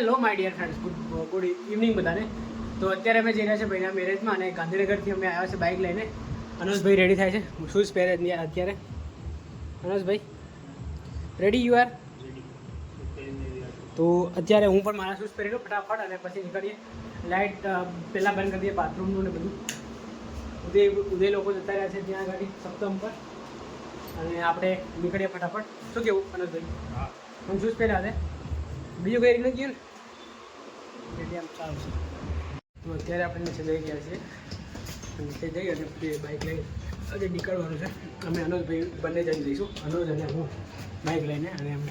Hello my dear friends, good evening બધાને. તો અત્યારે અમે જઈ રહ્યા છે ભાઈના મેરેજમાં અને ગાંધીનગરથી અમે આવ્યા છે બાઇક લઈને. અનુજભાઈ રેડી થાય છે, શૂઝ પહેરે જ નહીં અત્યારે. અનુજભાઈ રેડી યુ આર? તો અત્યારે હું પણ મારા શૂઝ પહેરી લઉં ફટાફટ અને પછી નીકળીએ. લાઇટ પહેલાં બંધ કરી દઈએ બાથરૂમનું ને બધું. ઉદય લોકો જતા રહ્યા છે ત્યાં આગળ સપ્તમ પર અને આપણે નીકળીએ ફટાફટ. શું કેવું અનુજભાઈ? હા, હું શૂઝ પહેર્યા છે, બીજું કંઈ નથી ગયું ને એટલે આમ ચાલશે. તો અત્યારે આપણે નીચે જઈ ગયા છીએ. નીચે જઈ અને બાઇક લઈને આજે નીકળવાનું છે. અમે અનુજભાઈ બંને જઈને જઈશું, અનુજ અને હું બાઇક લઈને. અને એમ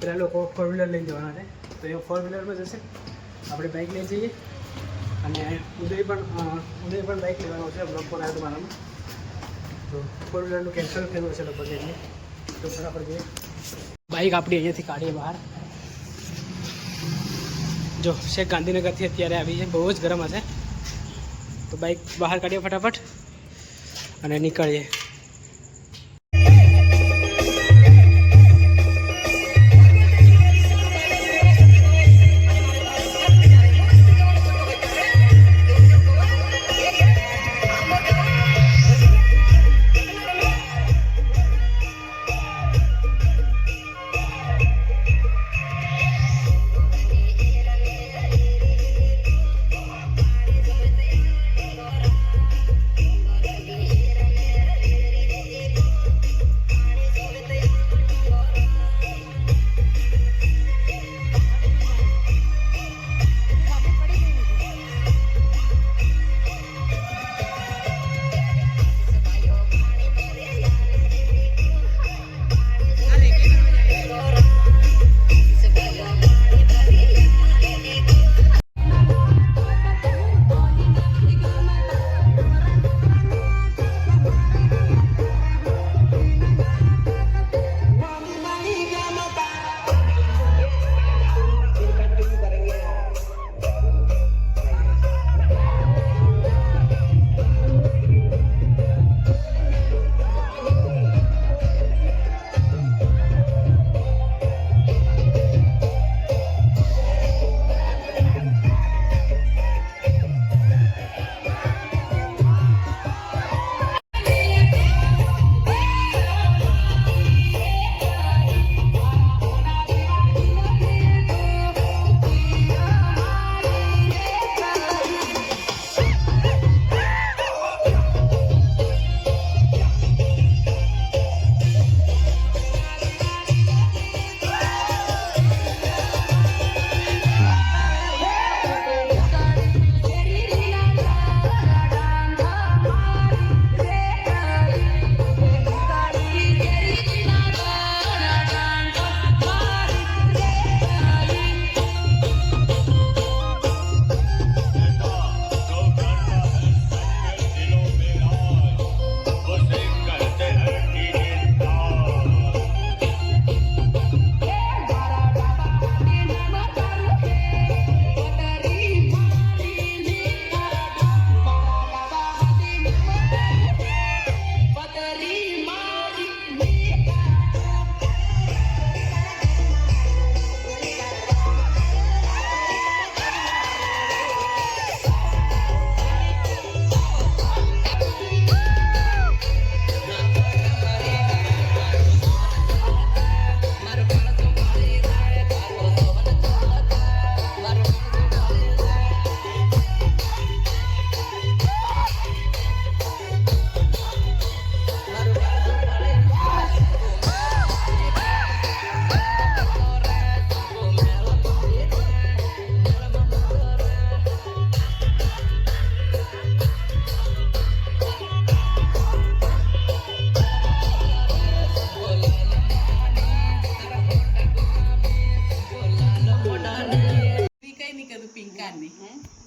પેલા લોકો ફોર વ્હીલર લઈને જવાના છે તો એ ફોર વ્હીલરમાં જશે, આપણે બાઇક લઈને જઈએ. અને ઉદય પણ બાઇક લેવાનો છે. બ્લોક પણ આવ્યો મારામાં, તો ફોર વ્હીલરનું કેન્સલ થયું હશે લગભગ એટલે. તો બરાબર જઈએ. બાઇક આપણી અહીંયાથી કાઢીએ બહાર. જો શેખ ગાંધીનગરથી અત્યારે આવી છે, બહુ જ ગરમ હશે. તો બાઇક બહાર કાઢીએ ફટાફટ અને નીકળીએ.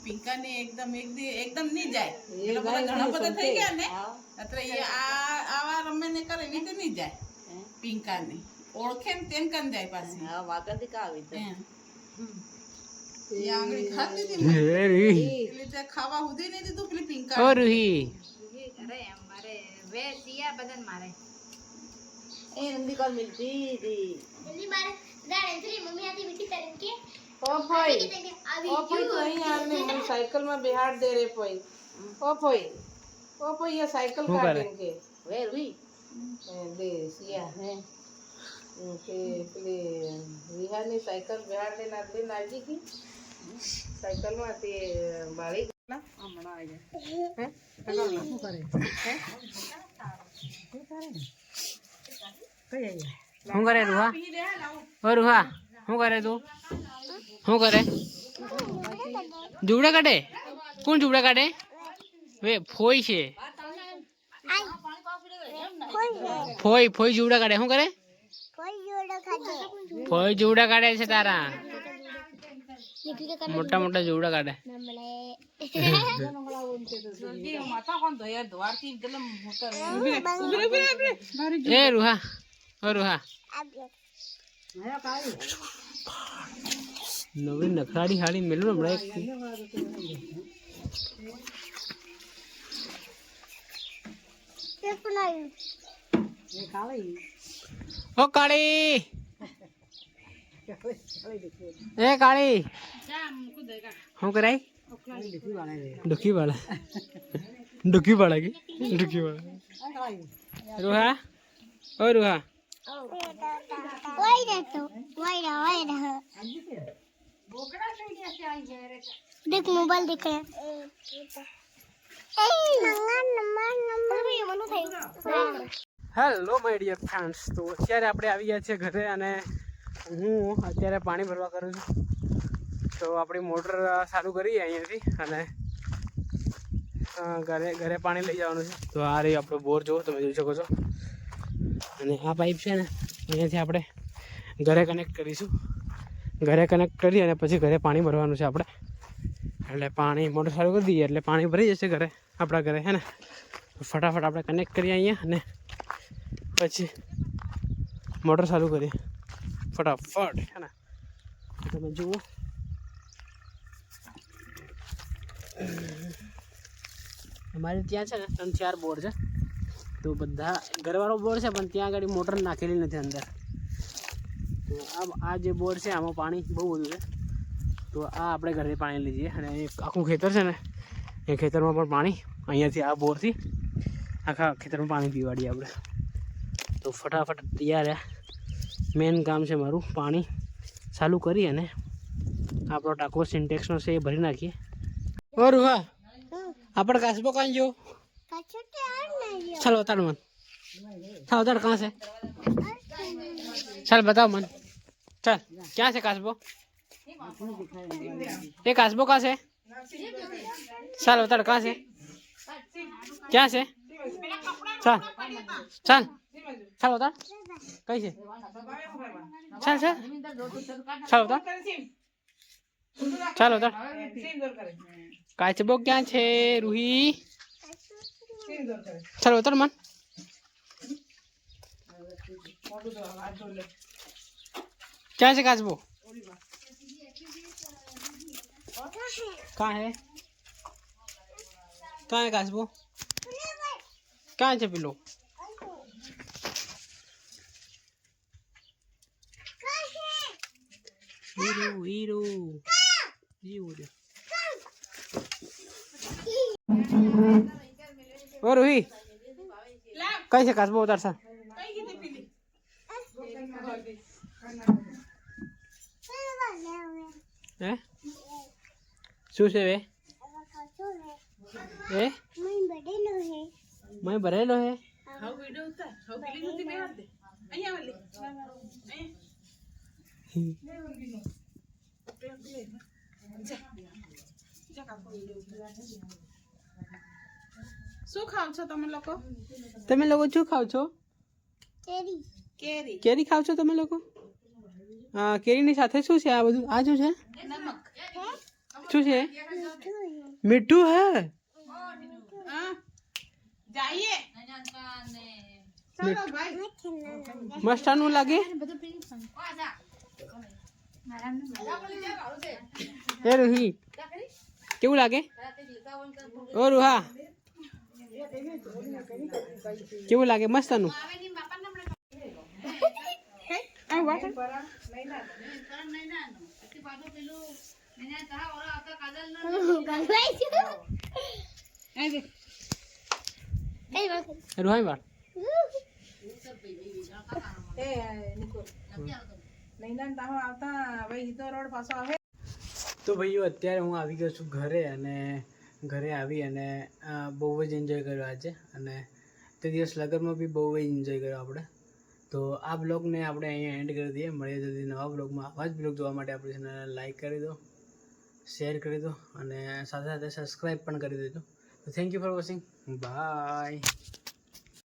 પિંકાને એકદમ નહીં જાય એટલે બધા ઘણા બધા થઈ ગયા ને એટલે એ આવા રમે ને કરે એવી તો નહીં જાય. પિંકાને ઓળખે ને તેમ કન જાય પાછી. હા વાગતી કા આવી તો એ આંગળી ખાતી હતી એટલે તે ખાવા સુધી નહીં દીધું પેલી પિંકા. ઓ રૂહી અરે મારે વે સિયા બદન મારે એ નંદી કોલ મિલતી દી ઓ ફોઈ તો અહીં આને હું સાયકલ માં બેહાડ દે રે ફોઈ ઓ ફોઈ ये साइकिल શું काट કરે? देंगे वे रुई दे सिया है के पेले रिहानी साइकिल बेहाड दे ना दे नाजी की साइकिल में ते बाड़ी हमણાં આવી જાય હે શું કરે હે શું કરે રૂહા? ઓ રૂહા, શું કરે તું? શું કરે? જુવડા કાઢે? કોણ જુવડા કાઢે? વે ફોઈ છે. ફોઈ જુવડા કાઢે. શું કરે? ફોઈ જુવડા કાઢે છે તારા. મોટા મોટા જુવડા કાઢે. માતા કોણ ધોયા ધોવારથી ગલમ મોટર એ રૂહા, ઓ રૂહા, નવી નખરાડી હાડી મેલું ને ઓ કાળી, એ કાળી, શું કરાય? ડુકી વાળા કે ડુકી વાળા. રૂહા, ઓ રૂહા, देख मोबाइल देख रहे હેલો માય ડિયર ફ્રેન્ડ્સ. તો અત્યારે આપણે આવી ગયા છીએ ઘરે અને હું અત્યારે પાણી ભરવા કરું છું. તો આપણી મોટર ચાલુ કરીએ અહીંયાથી અને ઘરે પાણી લઈ જવાનું છે. તો આ રહી આપણો બોર જુઓ, તમે જોઈ શકો છો. અને આ પાઇપ છે ને અહીંયાથી આપણે ઘરે કનેક્ટ કરીશું. ઘરે કનેક્ટ કરી અને પછી ઘરે પાણી ભરવાનું છે આપણે. એટલે પાણી મોટર ચાલુ કરી દઈએ એટલે પાણી ભરી જશે ઘરે, આપણા ઘરે, હે ને. ફટાફટ આપણે કનેક્ટ કરીએ અહીંયા અને પછી મોટર ચાલુ કરીએ ફટાફટ, હે ને. તમે જુઓ અમારે ત્યાં છે ને 3-4 બોર છે. તો બધા ઘરવાળો બોર છે પણ ત્યાં આગળ મોટર નાખેલી નથી અંદર. તો આ જે બોર છે આમાં પાણી બહુ બધું છે. તો આ આપણે ઘરે પાણી લઈ જઈએ અને આખું ખેતર છે ને એ ખેતરમાં પણ પાણી અહીંયાથી આ બોરથી આખા ખેતરમાં પાણી પીવાડીએ આપણે. તો ફટાફટ તૈયાર મેન કામ છે મારું પાણી ચાલુ કરી અને આપણો ટાંકો સિન્ટેક્સનો છે એ ભરી નાખીએ. ઓ રૂહા, આપણે કાસબો કાં જો? ચાલો બતાડ મન, ચાલ બતાડ કાં છે, ચાલ બતાવ મન, ચાલ ક્યાં છે કાસબો? એ કાસબો કાં છે? ચાલ બતાડ કાં છે, ક્યાં છે? ચાલ ચાલ ચાલ બતાડ કઈ છે? ચાલ ચાલ ચાલ બતાડ, ચાલ બતાડ કાચબો ક્યાં છે રૂહી? ચાલો ઉતર મન. ક્યાં છે કાચબો? कहाँ है? कहाँ है कासबो? कहाँ है पिलो? Hero hero hero. और हुई कैसे कासबो उतार सा? हैं? શું છે વે? એ મેં ભરેલો હે. હાઉ વિડિયો ઉતાર, હાઉ ફિલ્મ ઉતી બેહાર દે. અહીંયા વાલી. શું ખાવ છો તમે લોકો? તમે લોકો શું ખાવ છો? केरी કેરી. કેરી ખાવ છો તમે લોકો? હા, કેરીની સાથે શું છે આ બધું? આ શું છે? નમક. શું છે? મીઠું હે. હા જઈએ. ચાલો ભાઈ. મસ્તાનું લાગે. એ રૂહી કેવું લાગે? ઓ રૂહા કેવું લાગે? મસ્તનું. ઉભા થા. રોહાઈ વાર તો ભાઈઓ અત્યારે હું આવી ગયો છું ઘરે અને ઘરે આવી અને બહુ જ એન્જોય કર્યો આજે અને તે દિવસ લગનમાં બી બહુ જ એન્જોય કર્યો આપણે. તો આ બ્લોગને આપણે અહીંયા એન્ડ કરી દઈએ. મળીએ જલ્દી નવા બ્લોગમાં. આવા જ બ્લોગ જોવા માટે આપણી ચેનલને લાઈક કરી દો, શેર કરી દો અને સાથે સાથે સબસ્ક્રાઈબ પણ કરી દેજો. તો thank you for watching. By.